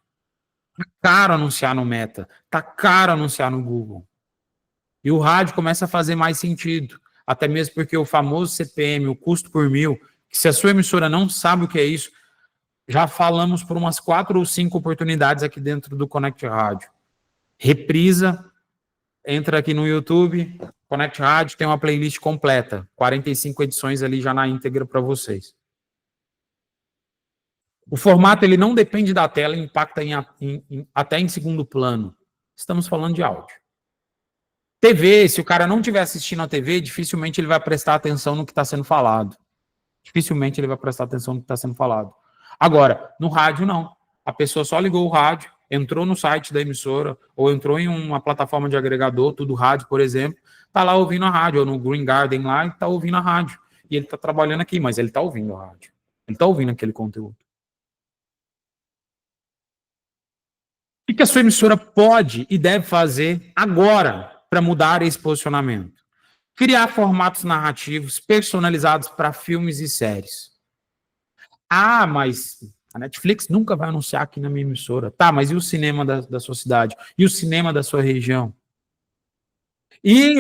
Está caro anunciar no Meta, está caro anunciar no Google. E o rádio começa a fazer mais sentido, até mesmo porque o famoso CPM, o custo por mil, que se a sua emissora não sabe o que é isso, já falamos por umas 4 ou 5 oportunidades aqui dentro do Connect Rádio. Reprisa, entra aqui no YouTube, Connect Rádio tem uma playlist completa, 45 edições ali já na íntegra para vocês. O formato ele não depende da tela, impacta até em segundo plano. Estamos falando de áudio. TV, se o cara não estiver assistindo a TV, dificilmente ele vai prestar atenção no que está sendo falado. Dificilmente ele vai prestar atenção no que está sendo falado. Agora, no rádio, não. A pessoa só ligou o rádio, entrou no site da emissora, ou entrou em uma plataforma de agregador, tudo rádio, por exemplo, está lá ouvindo a rádio, ou no Green Garden lá, e está ouvindo a rádio. E ele está trabalhando aqui, mas ele está ouvindo a rádio. Ele está ouvindo aquele conteúdo. O que a sua emissora pode e deve fazer agora para mudar esse posicionamento? Criar formatos narrativos personalizados para filmes e séries. Ah, mas a Netflix nunca vai anunciar aqui na minha emissora. Tá, mas e o cinema da sua cidade? E o cinema da sua região? E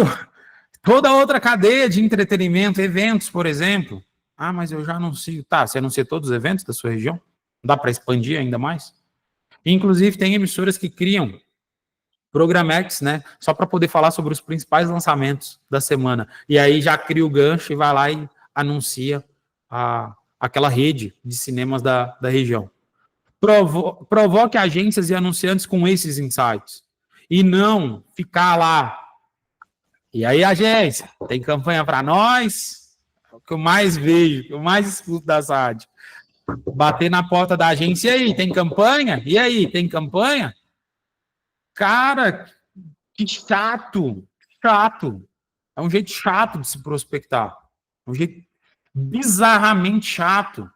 toda outra cadeia de entretenimento, eventos, por exemplo. Ah, mas eu já anuncio. Tá, você anuncia todos os eventos da sua região? Não dá para expandir ainda mais? Inclusive, tem emissoras que criam Programex, né? Só para poder falar sobre os principais lançamentos da semana. E aí já cria o gancho e vai lá e anuncia aquela rede de cinemas da região. Provoque agências e anunciantes com esses insights. E não ficar lá. E aí, agência, tem campanha para nós? É o que eu mais vejo, que eu mais escuto das rádios. Bater na porta da agência, e aí, tem campanha? E aí, tem campanha? Cara, que chato. É um jeito chato de se prospectar. É um jeito bizarramente chato.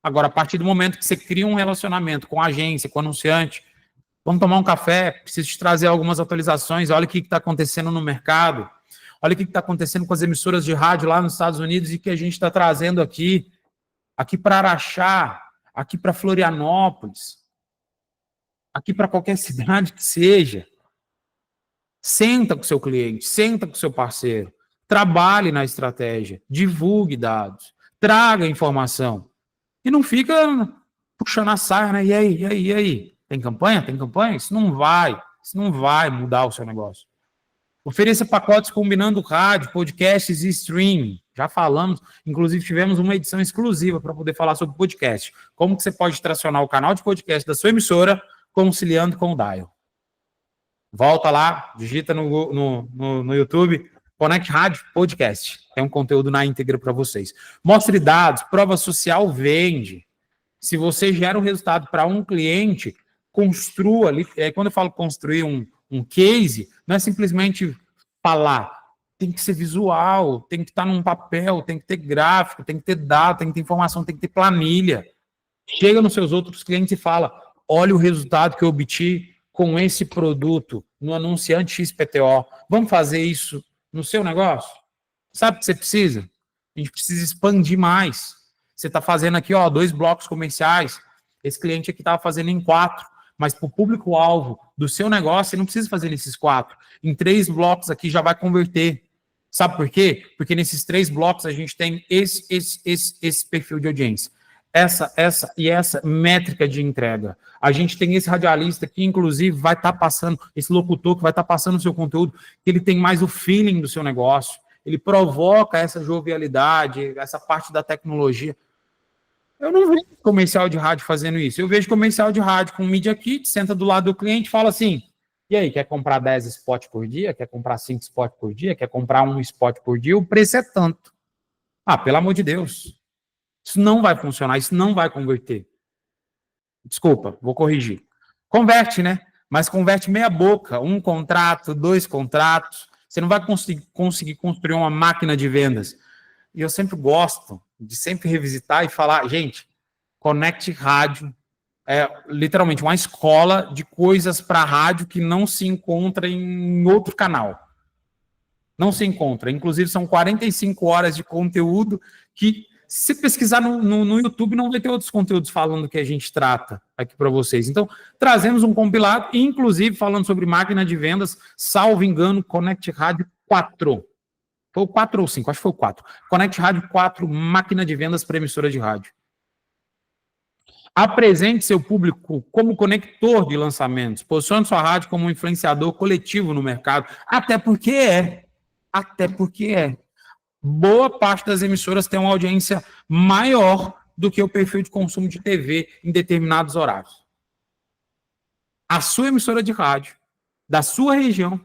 Agora, a partir do momento que você cria um relacionamento com a agência, com o anunciante, vamos tomar um café, preciso te trazer algumas atualizações, olha o que está acontecendo no mercado, olha o que está acontecendo com as emissoras de rádio lá nos Estados Unidos e que a gente está trazendo aqui para Araxá, aqui para Florianópolis, aqui para qualquer cidade que seja. Senta com o seu cliente, senta com o seu parceiro, trabalhe na estratégia, divulgue dados, traga informação. E não fica puxando a saia, né? E aí? Tem campanha? Tem campanha? Isso não vai mudar o seu negócio. Ofereça pacotes combinando rádio, podcasts e streaming. Já falamos, inclusive tivemos uma edição exclusiva para poder falar sobre podcast. Como que você pode tracionar o canal de podcast da sua emissora conciliando com o Dial. Volta lá, digita no YouTube, Connect Rádio Podcast. Tem um conteúdo na íntegra para vocês. Mostre dados, prova social vende. Se você gera um resultado para um cliente, construa ali. Quando eu falo construir um case, não é simplesmente falar. Tem que ser visual, tem que estar num papel, tem que ter gráfico, tem que ter dado, tem que ter informação, tem que ter planilha. Chega nos seus outros clientes e fala, olha o resultado que eu obtive com esse produto no anunciante XPTO. Vamos fazer isso no seu negócio? Sabe o que você precisa? A gente precisa expandir mais. Você está fazendo aqui 2 blocos comerciais. Esse cliente aqui estava fazendo em 4. Mas para o público-alvo do seu negócio, você não precisa fazer nesses 4. Em 3 blocos aqui já vai converter. Sabe por quê? Porque nesses 3 blocos a gente tem esse perfil de audiência. Essa métrica de entrega. A gente tem esse radialista que, inclusive, vai estar passando, esse locutor que vai estar passando o seu conteúdo, que ele tem mais o feeling do seu negócio, ele provoca essa jovialidade, essa parte da tecnologia. Eu não vejo comercial de rádio fazendo isso. Eu vejo comercial de rádio com Media Kit, senta do lado do cliente e fala assim, e aí, quer comprar 10 spots por dia? Quer comprar 5 spots por dia? Quer comprar 1 spot por dia? O preço é tanto. Ah, pelo amor de Deus. Isso não vai funcionar, isso não vai converter. Desculpa, vou corrigir. Converte, né? Mas converte meia boca, 1 contrato, 2 contratos. Você não vai conseguir construir uma máquina de vendas. E eu sempre gosto de sempre revisitar e falar, gente, Connect Rádio é literalmente uma escola de coisas para rádio que não se encontra em outro canal. Não se encontra. Inclusive, são 45 horas de conteúdo que, se pesquisar no YouTube, não vai ter outros conteúdos falando do que a gente trata aqui para vocês. Então, trazemos um compilado, inclusive falando sobre máquina de vendas, salvo engano, Connect Rádio 4. Foi o 4 ou 5? Acho que foi o 4. Connect Rádio 4, máquina de vendas para emissora de rádio. Apresente seu público como conector de lançamentos. Posicione sua rádio como um influenciador coletivo no mercado. Até porque é. Até porque boa parte das emissoras tem uma audiência maior do que o perfil de consumo de TV em determinados horários. A sua emissora de rádio, da sua região,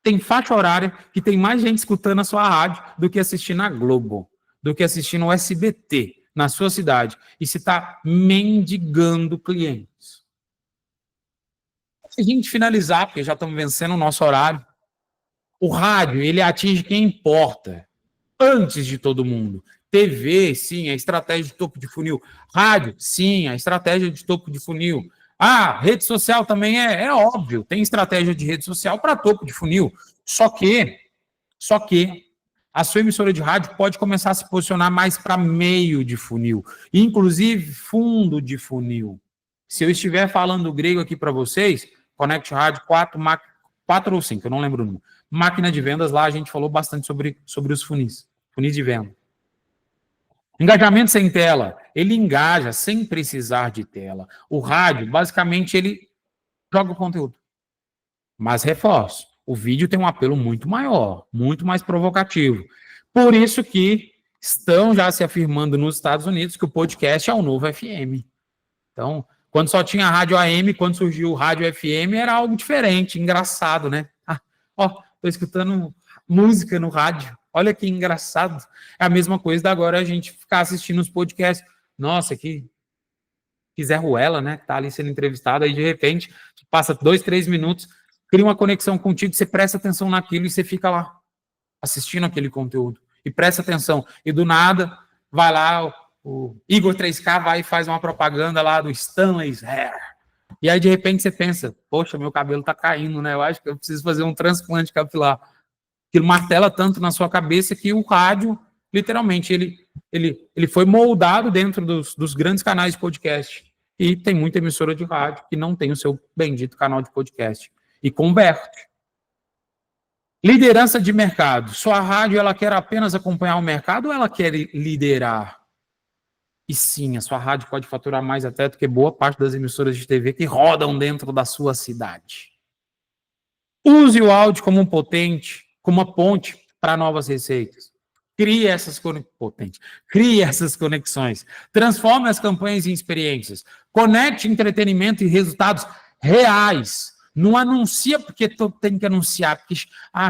tem faixa horária que tem mais gente escutando a sua rádio do que assistindo a Globo, do que assistindo o SBT na sua cidade. E se está mendigando clientes. Se a gente finalizar, porque já estamos vencendo o nosso horário, o rádio, ele atinge quem importa, antes de todo mundo. TV, sim, a estratégia de topo de funil. Rádio, sim, a estratégia de topo de funil. Ah, rede social também é óbvio, tem estratégia de rede social para topo de funil. Só que a sua emissora de rádio pode começar a se posicionar mais para meio de funil, inclusive fundo de funil. Se eu estiver falando grego aqui para vocês, Connect Rádio 4 ou 5, eu não lembro o número. Máquina de vendas, lá a gente falou bastante sobre os funis de venda. Engajamento sem tela, ele engaja sem precisar de tela. O rádio, basicamente, ele joga o conteúdo. Mas reforço, o vídeo tem um apelo muito maior, muito mais provocativo. Por isso que estão já se afirmando nos Estados Unidos que o podcast é o novo FM. Então, quando só tinha rádio AM, quando surgiu o rádio FM, era algo diferente, engraçado, né? Tô escutando música no rádio. Olha que engraçado. É a mesma coisa da agora a gente ficar assistindo os podcasts. Nossa, que Zé Ruela, né? Tá ali sendo entrevistado, aí de repente passa 2, 3 minutos, cria uma conexão contigo, você presta atenção naquilo e você fica lá assistindo aquele conteúdo. E presta atenção. E do nada, vai lá, o Igor 3K vai e faz uma propaganda lá do Stanley's Hair. E aí, de repente, você pensa, poxa, meu cabelo tá caindo, né? Eu acho que eu preciso fazer um transplante capilar. Aquilo martela tanto na sua cabeça que o rádio, literalmente, ele foi moldado dentro dos grandes canais de podcast. E tem muita emissora de rádio que não tem o seu bendito canal de podcast. E converte. Liderança de mercado. Sua rádio, ela quer apenas acompanhar o mercado ou ela quer liderar? E sim, a sua rádio pode faturar mais até do que boa parte das emissoras de TV que rodam dentro da sua cidade. Use o áudio como como uma ponte para novas receitas. Crie essas conexões. Transforme as campanhas em experiências. Conecte entretenimento e resultados reais. Não anuncia porque tem que anunciar, porque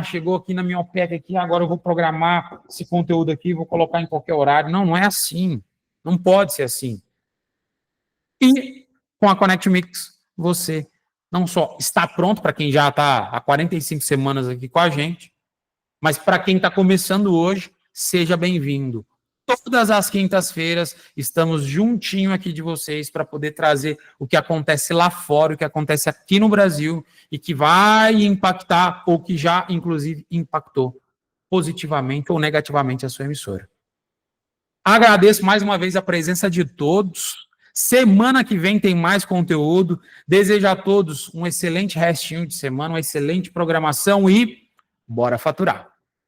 chegou aqui na minha OPEC aqui, agora eu vou programar esse conteúdo aqui, vou colocar em qualquer horário. Não é assim. Não pode ser assim. E com a Connect Mix, você não só está pronto para quem já está há 45 semanas aqui com a gente, mas para quem está começando hoje, seja bem-vindo. Todas as quintas-feiras estamos juntinho aqui de vocês para poder trazer o que acontece lá fora, o que acontece aqui no Brasil e que vai impactar ou que já, inclusive, impactou positivamente ou negativamente a sua emissora. Agradeço mais uma vez a presença de todos. Semana que vem tem mais conteúdo. Desejo a todos um excelente restinho de semana, uma excelente programação e bora faturar.